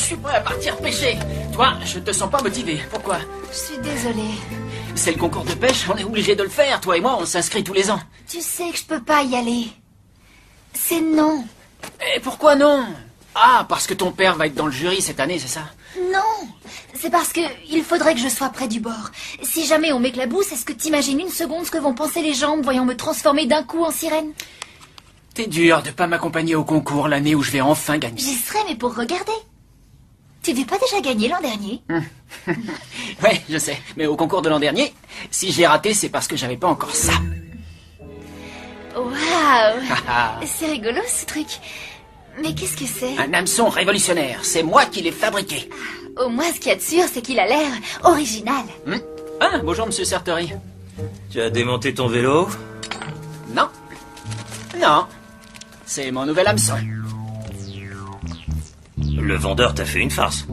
suis prêt à partir pêcher. Toi, je te sens pas motivé. Pourquoi? Je suis désolée. C'est le concours de pêche, on est obligé de le faire. Toi et moi, on s'inscrit tous les ans. Tu sais que je peux pas y aller. C'est non. Et pourquoi non? Ah, parce que ton père va être dans le jury cette année, c'est ça? Non. C'est parce que il faudrait que je sois près du bord. Si jamais on m'éclabousse, est-ce que t'imagines une seconde ce que vont penser les gens voyant me transformer d'un coup en sirène? T'es dur de pas m'accompagner au concours l'année où je vais enfin gagner. J'y serais, mais pour regarder. Tu n'avais pas déjà gagné l'an dernier? Ouais, je sais. Mais au concours de l'an dernier, si j'ai raté, c'est parce que j'avais pas encore ça. Waouh. C'est rigolo ce truc. Mais qu'est-ce que c'est? Un hameçon révolutionnaire. C'est moi qui l'ai fabriqué. Au moins, ce qu'il y a de sûr, c'est qu'il a l'air original. Ah, bonjour, monsieur Sartori. Tu as démonté ton vélo? Non. Non. C'est mon nouvel hameçon. Le vendeur t'a fait une farce.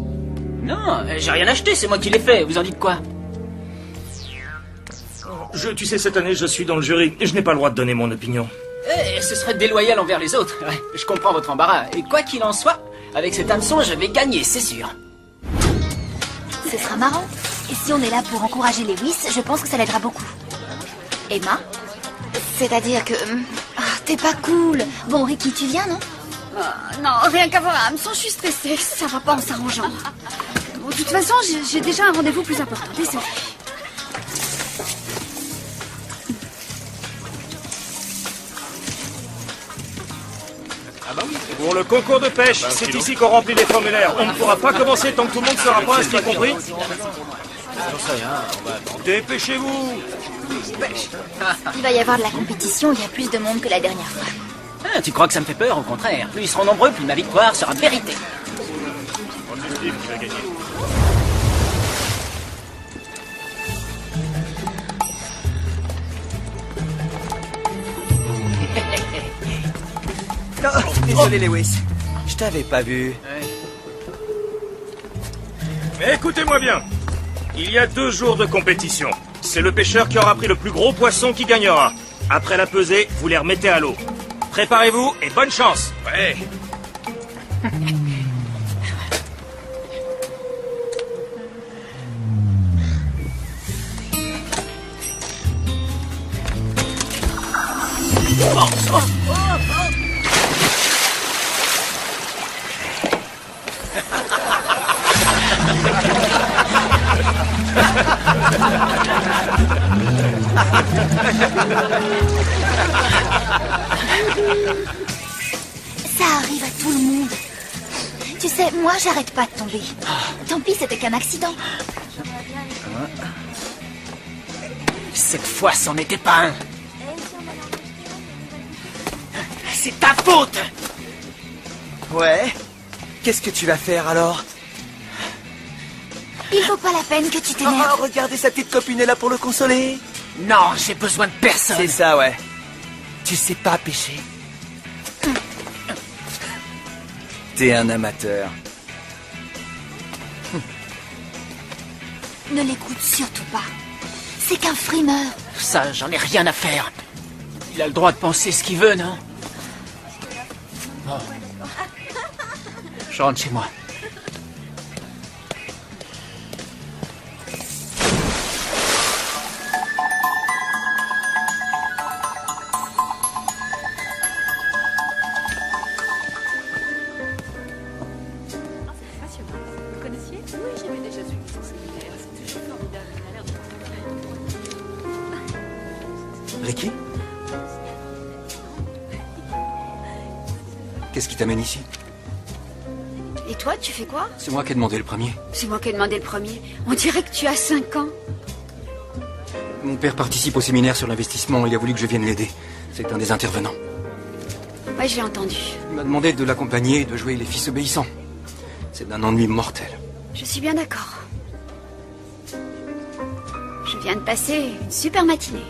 Non, j'ai rien acheté, c'est moi qui l'ai fait. Vous en dites quoi? Tu sais, cette année, je suis dans le jury et je n'ai pas le droit de donner mon opinion. Ce serait déloyal envers les autres. Ouais, je comprends votre embarras. Et quoi qu'il en soit, avec cet hameçon, je vais gagner, c'est sûr. Ce sera marrant. Et si on est là pour encourager Lewis, je pense que ça l'aidera beaucoup. Emma? C'est-à-dire que... t'es pas cool. Bon, Ricky, tu viens, non? Non, rien qu'à voir un hameçon, je suis stressée. Ça va pas en s'arrangeant. Bon, de toute façon, j'ai déjà un rendez-vous plus important. Désolée. Pour le concours de pêche, c'est ici qu'on remplit les formulaires. On ne pourra pas commencer tant que tout le monde ne sera pas inscrit, compris? Dépêchez-vous! Il va y avoir de la compétition, il y a plus de monde que la dernière fois. Ah, tu crois que ça me fait peur? Au contraire. Plus ils seront nombreux, plus ma victoire sera méritée. Désolé Lewis, je t'avais pas vu. Mais écoutez-moi bien, il y a 2 jours de compétition. C'est le pêcheur qui aura pris le plus gros poisson qui gagnera. Après la pesée, vous les remettez à l'eau. Préparez-vous et bonne chance. Ouais. Ça arrive à tout le monde. Tu sais, moi, j'arrête pas de tomber. Tant pis, c'était qu'un accident. Cette fois, c'en était pas un. C'est ta faute! Ouais? Qu'est-ce que tu vas faire alors? Il faut pas la peine que tu t'énerves. Oh, regardez, sa petite copine est là pour le consoler. Non, j'ai besoin de personne. C'est ça, ouais. Tu sais pas pêcher. T'es un amateur. Ne l'écoute surtout pas. C'est qu'un frimeur. Ça, j'en ai rien à faire. Il a le droit de penser ce qu'il veut, non? Bon. Je rentre chez moi. Ricky? Qu'est-ce qui t'amène ici? Et toi, tu fais quoi? C'est moi qui ai demandé le premier. C'est moi qui ai demandé le premier. On dirait que tu as 5 ans. Mon père participe au séminaire sur l'investissement. Il a voulu que je vienne l'aider. C'est un des intervenants. Ouais, je l'ai entendu. Il m'a demandé de l'accompagner et de jouer les fils obéissants. C'est d'un ennui mortel. Je suis bien d'accord. Je viens de passer une super matinée.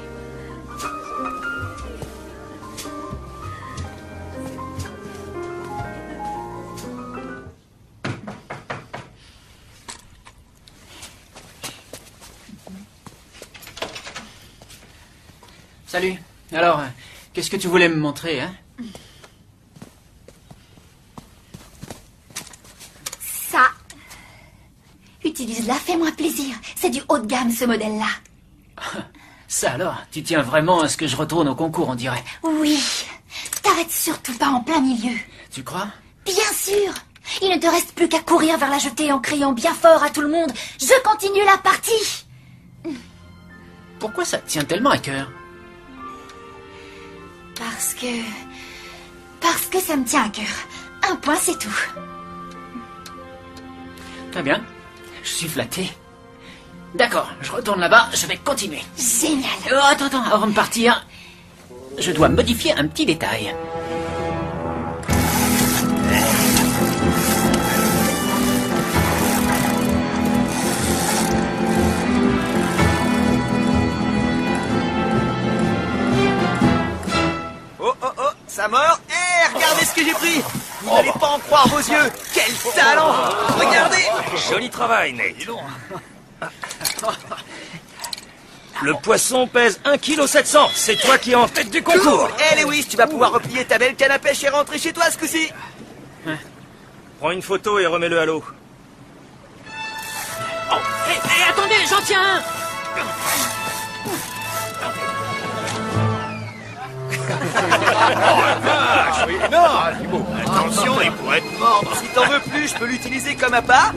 Salut. Alors, qu'est-ce que tu voulais me montrer, hein? Ça, Utilise-la, fais-moi plaisir. C'est du haut de gamme, ce modèle-là. Ça alors, tu tiens vraiment à ce que je retourne au concours, on dirait. Oui. T'arrêtes surtout pas en plein milieu. Tu crois? Bien sûr. Il ne te reste plus qu'à courir vers la jetée en criant bien fort à tout le monde. Je continue la partie. Pourquoi ça te tient tellement à cœur? Parce que ça me tient à cœur. Un point, c'est tout. Très bien. Je suis flatté. D'accord, je retourne là-bas, je vais continuer. Génial. Oh, attends, avant de partir, je dois modifier un petit détail. Oh, ça mord. Regardez ce que j'ai pris. Vous n'allez pas en croire vos yeux. Quel talent. Regardez. Joli travail, Nate. Le poisson pèse 1,7 kg. C'est toi qui es en tête du concours. Lewis, tu vas pouvoir replier ta belle canne à pêche et rentrer chez toi ce coup-ci. Prends une photo et remets-le à l'eau. Oh, attendez, j'en tiens un. Attention, il pourrait te mordre. Si t'en veux plus, je peux l'utiliser comme appât.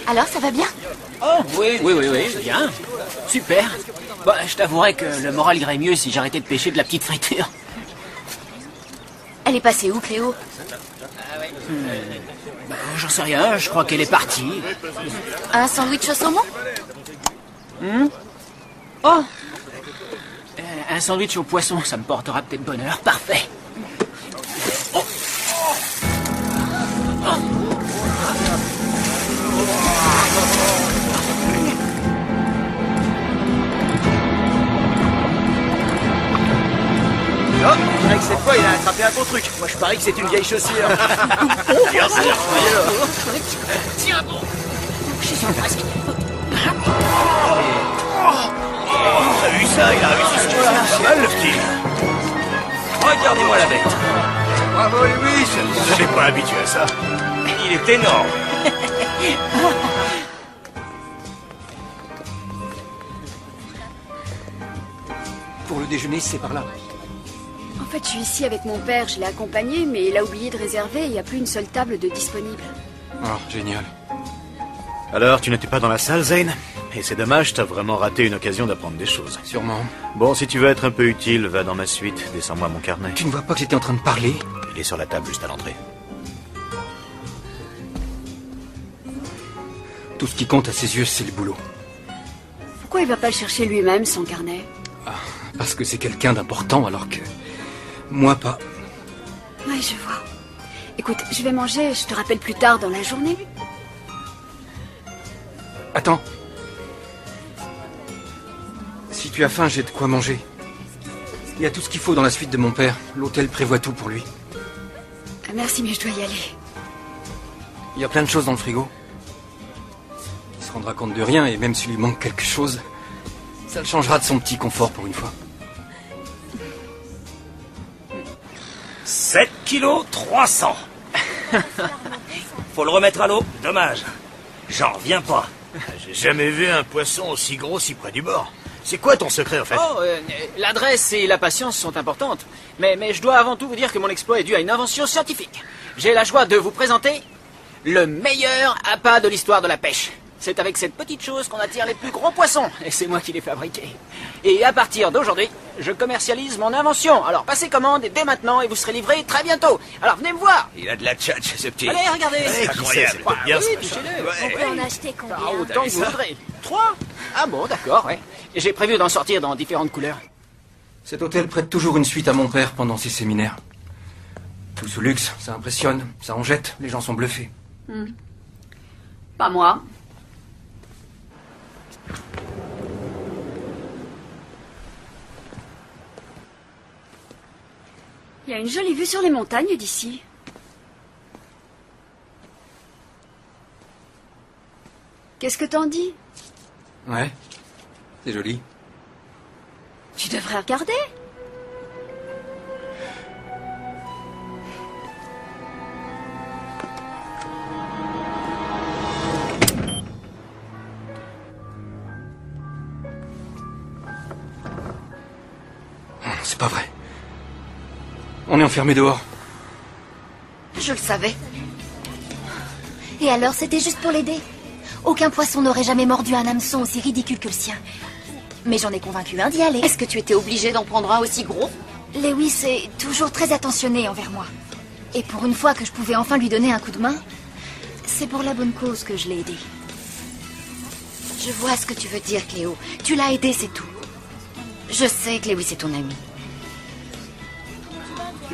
Alors, ça va bien? Oh, oui, bien. Super. Bah, je t'avouerais que le moral irait mieux si j'arrêtais de pêcher de la petite friture. Elle est passée où, Cléo? J'en sais rien, je crois qu'elle est partie. Un sandwich au saumon? Oh un sandwich au poisson, ça me portera peut-être bonheur. Parfait. Oh, je dirais que cette fois, il a attrapé un bon truc. Moi, je parie que c'est une vieille chaussure. Bien sûr. Tiens bon. J'y suis presque. T'as vu ça? Il a réussi ce coup-là. Pas mal, le petit. Regardez-moi la bête. Bravo, Lewis. Je n'étais pas habitué à ça. Il est énorme. Pour le déjeuner, c'est par là. En fait, je suis ici avec mon père, je l'ai accompagné, mais il a oublié de réserver et il n'y a plus une seule table de disponible. Oh, génial. Alors, tu n'étais pas dans la salle, Zane? Et c'est dommage, t'as vraiment raté une occasion d'apprendre des choses. Sûrement. Bon, si tu veux être un peu utile, va dans ma suite, descends-moi mon carnet. Tu ne vois pas que j'étais en train de parler? Il est sur la table juste à l'entrée. Tout ce qui compte à ses yeux, c'est le boulot. Pourquoi il va pas le chercher lui-même, son carnet? Parce que c'est quelqu'un d'important, alors que... moi, pas. Oui, je vois. Écoute, je vais manger, je te rappelle plus tard dans la journée. Attends. Si tu as faim, j'ai de quoi manger. Il y a tout ce qu'il faut dans la suite de mon père. L'hôtel prévoit tout pour lui. Merci, mais je dois y aller. Il y a plein de choses dans le frigo. Il se rendra compte de rien, et même s'il lui manque quelque chose, ça le changera de son petit confort pour une fois. 7 kg 300. Faut le remettre à l'eau. Dommage. J'en reviens pas. J'ai jamais vu un poisson aussi gros si près du bord. C'est quoi ton secret, en fait? Oh, l'adresse et la patience sont importantes. Mais je dois avant tout vous dire que mon exploit est dû à une invention scientifique. J'ai la joie de vous présenter le meilleur appât de l'histoire de la pêche. C'est avec cette petite chose qu'on attire les plus gros poissons. Et c'est moi qui l'ai fabriqué. Et à partir d'aujourd'hui, je commercialise mon invention. Alors passez commande dès maintenant et vous serez livré très bientôt. Alors venez me voir. Il a de la tchatch, ce petit. Allez, regardez. C'est incroyable. C'est peut-être bien, Oui, ça. touchez-le. On peut en acheter combien? Ah, autant que vous voudrez. 3? Ah bon, d'accord, ouais. Et j'ai prévu d'en sortir dans différentes couleurs. Cet hôtel prête toujours une suite à mon père pendant ses séminaires. Tout ce luxe, ça impressionne, ça en jette, les gens sont bluffés. Pas moi. Il y a une jolie vue sur les montagnes d'ici. Qu'est-ce que t'en dis? Ouais, c'est joli. Tu devrais regarder. C'est pas vrai. On est enfermés dehors. Je le savais. Et alors, c'était juste pour l'aider. Aucun poisson n'aurait jamais mordu un hameçon aussi ridicule que le sien. Mais j'en ai convaincu un d'y aller. Est-ce que tu étais obligé d'en prendre un aussi gros? Lewis est toujours très attentionné envers moi. Et pour une fois que je pouvais enfin lui donner un coup de main, c'est pour la bonne cause que je l'ai aidé. Je vois ce que tu veux dire, Cléo. Tu l'as aidé, c'est tout. Je sais que Lewis est ton ami.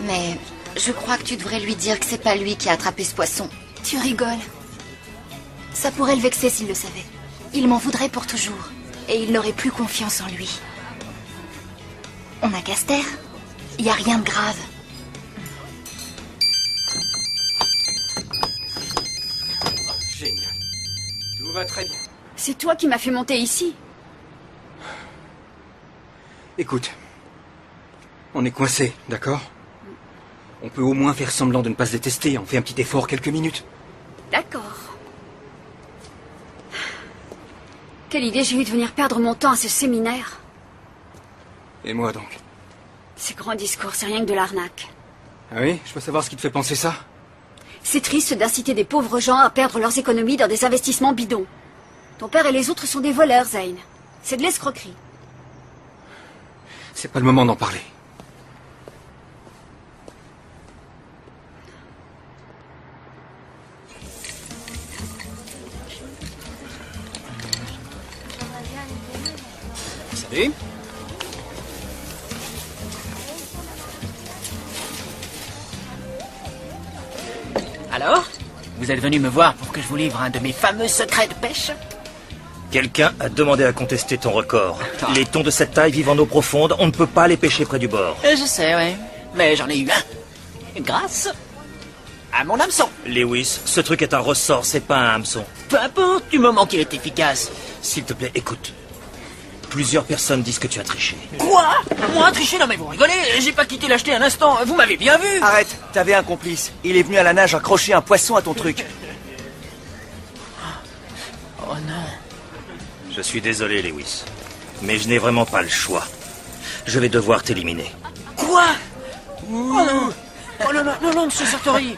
Mais je crois que tu devrais lui dire que c'est pas lui qui a attrapé ce poisson. Tu rigoles. Ça pourrait le vexer s'il le savait. Il m'en voudrait pour toujours. Et il n'aurait plus confiance en lui. On n'a qu'à se taire. Il n'y a rien de grave. Génial. Tout va très bien. C'est toi qui m'as fait monter ici. Écoute, on est coincés, d'accord? On peut au moins faire semblant de ne pas se détester. On fait un petit effort, quelques minutes. D'accord. Quelle idée j'ai eu de venir perdre mon temps à ce séminaire. Et moi donc? Ces grands discours, c'est rien que de l'arnaque. Ah oui? Je peux savoir ce qui te fait penser ça? C'est triste d'inciter des pauvres gens à perdre leurs économies dans des investissements bidons. Ton père et les autres sont des voleurs, Zane. C'est de l'escroquerie. C'est pas le moment d'en parler. Salut. Alors? Vous êtes venu me voir pour que je vous livre un de mes fameux secrets de pêche? Quelqu'un a demandé à contester ton record. Les thons de cette taille vivent en eau profonde, on ne peut pas les pêcher près du bord. Je sais, oui. Mais j'en ai eu un. Grâce à mon hameçon. Lewis, ce truc est un ressort, c'est pas un hameçon. Peu importe, du moment qu'il est efficace. S'il te plaît, écoute. Plusieurs personnes disent que tu as triché. Quoi? Moi, tricher? Non mais vous rigolez, j'ai pas quitté l'acheter un instant, vous m'avez bien vu. Arrête, t'avais un complice. Il est venu à la nage accrocher un poisson à ton truc. Oh non. Je suis désolé, Lewis. Mais je n'ai vraiment pas le choix. Je vais devoir t'éliminer. Quoi? Oh non. Oh non, non, non, non, monsieur Sartori.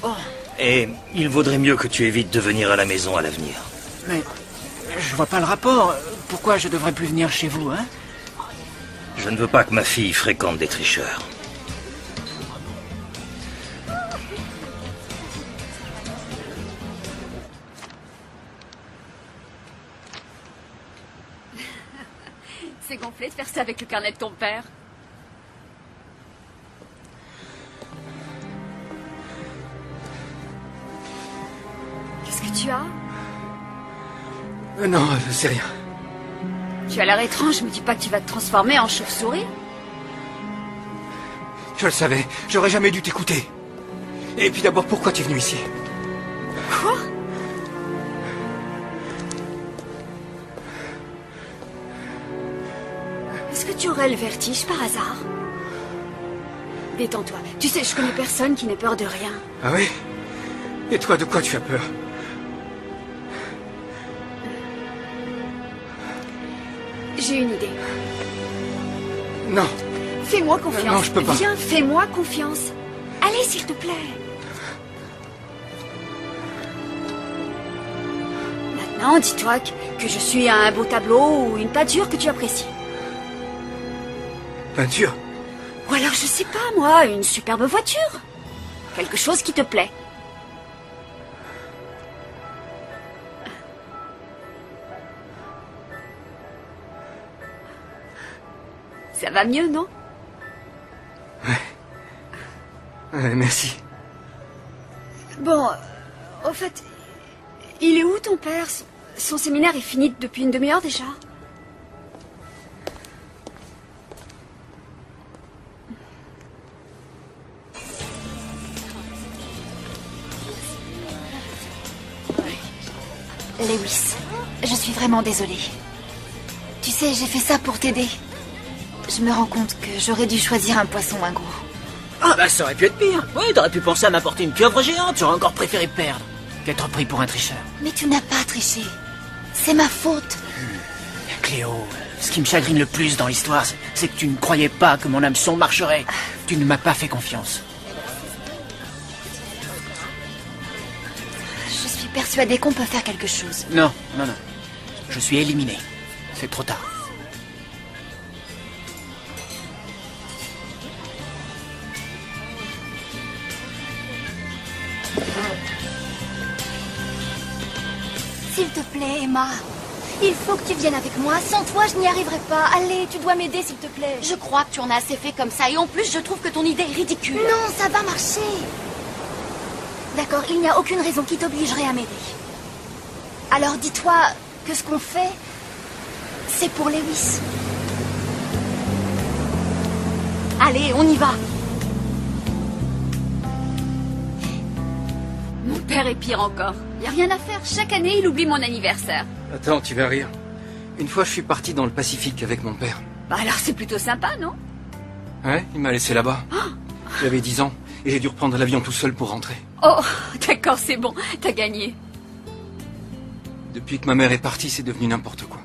Oh. Et il vaudrait mieux que tu évites de venir à la maison à l'avenir. Mais je vois pas le rapport. Pourquoi je devrais plus venir chez vous, hein? Je ne veux pas que ma fille fréquente des tricheurs. C'est gonflé de faire ça avec le carnet de ton père. Qu'est-ce que tu as? Non, c'est rien. Tu as l'air étrange, je me dis pas que tu vas te transformer en chauve-souris. Je le savais, j'aurais jamais dû t'écouter. Et puis d'abord, pourquoi tu es venu ici? Quoi? Est-ce que tu aurais le vertige par hasard? Détends-toi. Tu sais, je connais personne qui n'ait peur de rien. Ah oui? Et toi, de quoi tu as peur? J'ai une idée. Non. Fais-moi confiance. Non, je peux pas. Viens, fais-moi confiance. Allez, s'il te plaît. Maintenant, dis-toi que je suis un beau tableau ou une peinture que tu apprécies. Peinture? Ou alors, je sais pas, moi, une superbe voiture. Quelque chose qui te plaît. Ça va mieux, non? Ouais, merci. Bon, au fait, il est où ton père? Son séminaire est fini depuis une demi-heure déjà. Lewis, je suis vraiment désolée. Tu sais, j'ai fait ça pour t'aider. Je me rends compte que j'aurais dû choisir un poisson moins gros. Ah bah ça aurait pu être pire. Oui, t'aurais pu penser à m'apporter une pieuvre géante. J'aurais encore préféré perdre qu'être pris pour un tricheur. Mais tu n'as pas triché. C'est ma faute. Cléo, ce qui me chagrine le plus dans l'histoire, c'est que tu ne croyais pas que mon hameçon marcherait. Tu ne m'as pas fait confiance. Je suis persuadée qu'on peut faire quelque chose. Non. Je suis éliminé. C'est trop tard. S'il te plaît, Emma. Il faut que tu viennes avec moi. Sans toi, je n'y arriverai pas. Allez, tu dois m'aider, s'il te plaît. Je crois que tu en as assez fait comme ça. Et en plus, je trouve que ton idée est ridicule. Non, ça va marcher. D'accord, il n'y a aucune raison qui t'obligerait à m'aider. Alors dis-toi que ce qu'on fait, c'est pour Lewis. Allez, on y va. Mon père est pire encore. Y a rien à faire. Chaque année, il oublie mon anniversaire. Attends, tu vas rire. Une fois, je suis parti dans le Pacifique avec mon père. Bah alors, c'est plutôt sympa, non? Ouais, il m'a laissé là-bas. J'avais 10 ans et j'ai dû reprendre l'avion tout seul pour rentrer. Oh, d'accord, c'est bon. T'as gagné. Depuis que ma mère est partie, c'est devenu n'importe quoi.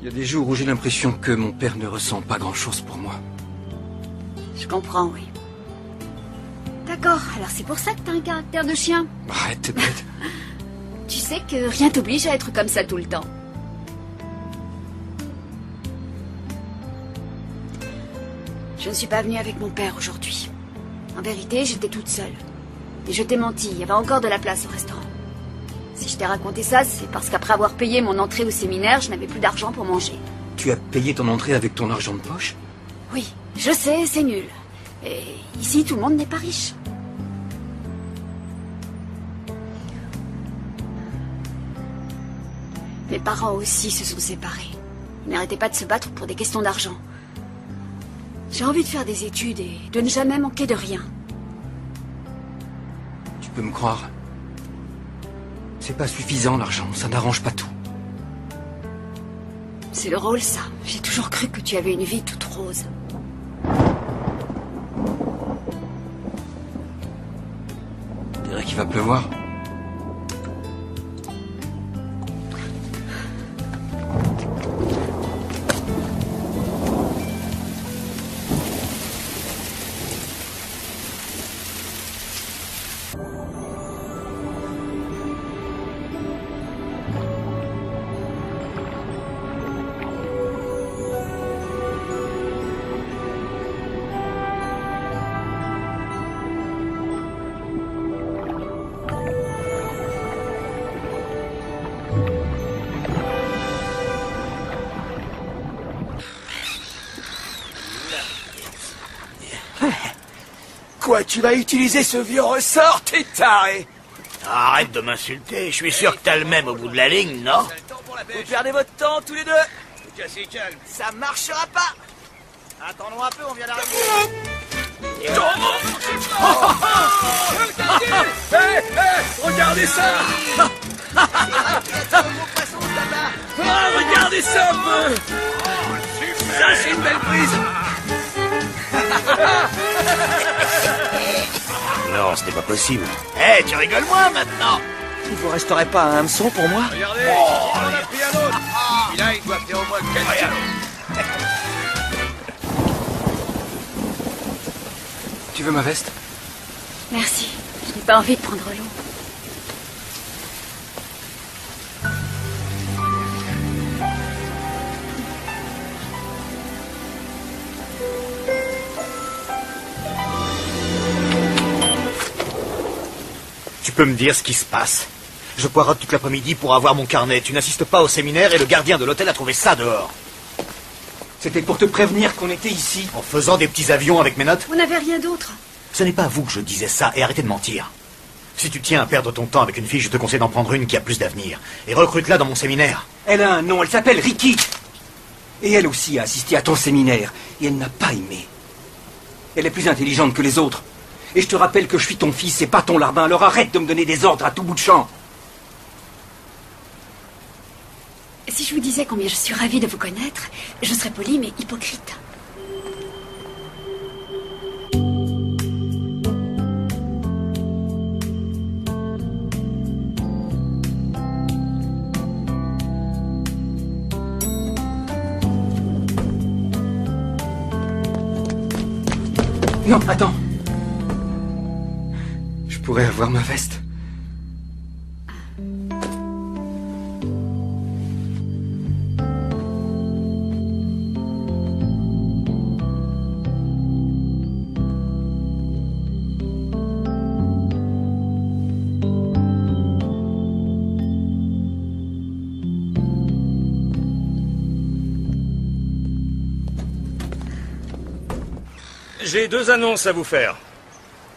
Il y a des jours où j'ai l'impression que mon père ne ressent pas grand-chose pour moi. Je comprends, oui. D'accord, alors c'est pour ça que t'as un caractère de chien. Arrête, t'es bête. Tu sais que rien t'oblige à être comme ça tout le temps. Je ne suis pas venue avec mon père aujourd'hui. En vérité, j'étais toute seule. Et je t'ai menti, il y avait encore de la place au restaurant. Si je t'ai raconté ça, c'est parce qu'après avoir payé mon entrée au séminaire, je n'avais plus d'argent pour manger. Tu as payé ton entrée avec ton argent de poche? Oui, je sais, c'est nul. Et ici, tout le monde n'est pas riche. Mes parents aussi se sont séparés. Ils n'arrêtaient pas de se battre pour des questions d'argent. J'ai envie de faire des études et de ne jamais manquer de rien. Tu peux me croire. C'est pas suffisant l'argent, ça n'arrange pas tout. C'est le rôle, ça. J'ai toujours cru que tu avais une vie toute rose. On dirait qu'il va pleuvoir. Quoi, tu vas utiliser ce vieux ressort, t'es taré? Arrête de m'insulter, je suis sûr que t'as le même au bout de la ligne, non? Vous perdez votre temps, tous les deux. Ça marchera pas. Attendons un peu, on vient d'arriver. Regardez ça. Regardez ça un peu. Ça, c'est une belle prise. Non, c'était pas possible. Eh, tu rigoles moins maintenant. Il vous resterait pas un hameçon pour moi? Regardez, on en a pris un autre. Celui-là, il doit faire au moins 4 kilos. Tu veux ma veste? Merci. Je n'ai pas envie de prendre l'eau. Tu peux me dire ce qui se passe? Je poireaute toute l'après-midi pour avoir mon carnet. Tu n'assistes pas au séminaire et le gardien de l'hôtel a trouvé ça dehors. C'était pour te prévenir qu'on était ici. En faisant des petits avions avec mes notes? On n'avait rien d'autre. Ce n'est pas à vous que je disais ça, et arrêtez de mentir. Si tu tiens à perdre ton temps avec une fille, je te conseille d'en prendre une qui a plus d'avenir. Et recrute-la dans mon séminaire. Elle a un nom, elle s'appelle Ricky. Et elle aussi a assisté à ton séminaire, et elle n'a pas aimé. Elle est plus intelligente que les autres. Et je te rappelle que je suis ton fils et pas ton larbin, alors arrête de me donner des ordres à tout bout de champ. je vous disais combien je suis ravie de vous connaître, je serais polie mais hypocrite. Non, attends. Je pourrais avoir ma veste. J'ai 2 annonces à vous faire.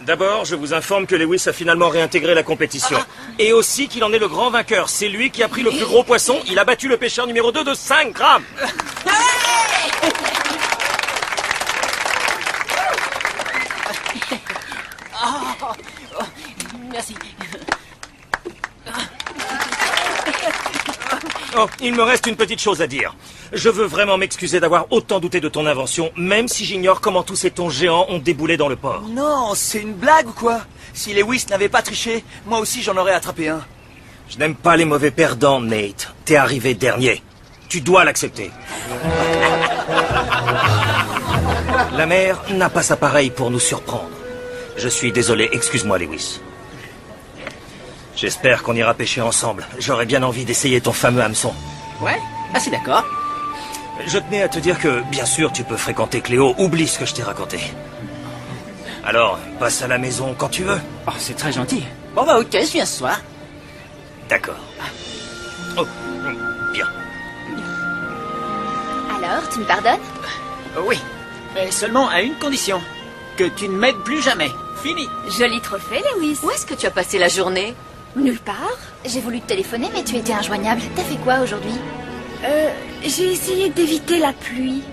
D'abord, je vous informe que Lewis a finalement réintégré la compétition. Et aussi qu'il en est le grand vainqueur. C'est lui qui a pris le plus gros poisson. Il a battu le pêcheur numéro 2 de 5 grammes. Merci. Oh, il me reste une petite chose à dire. Je veux vraiment m'excuser d'avoir autant douté de ton invention, même si j'ignore comment tous ces thons géants ont déboulé dans le port. Non, c'est une blague ou quoi? Si Lewis n'avait pas triché, moi aussi j'en aurais attrapé un. Je n'aime pas les mauvais perdants, Nate. T'es arrivé dernier. Tu dois l'accepter. La mer n'a pas sa pareille pour nous surprendre. Je suis désolé, excuse-moi, Lewis. J'espère qu'on ira pêcher ensemble. J'aurais bien envie d'essayer ton fameux hameçon. Ouais, c'est d'accord. Je tenais à te dire que, bien sûr, tu peux fréquenter Cléo. Oublie ce que je t'ai raconté. Alors, passe à la maison quand tu veux. Oh, c'est très gentil. Bon bah ok, je viens ce soir. D'accord. Oh, bien. Alors, tu me pardonnes? Oui, mais seulement à une condition. Que tu ne m'aides plus jamais. Fini. Joli trophée, Lewis. Où est-ce que tu as passé la journée? Nulle part. J'ai voulu te téléphoner, mais tu étais injoignable. T'as fait quoi aujourd'hui? J'ai essayé d'éviter la pluie.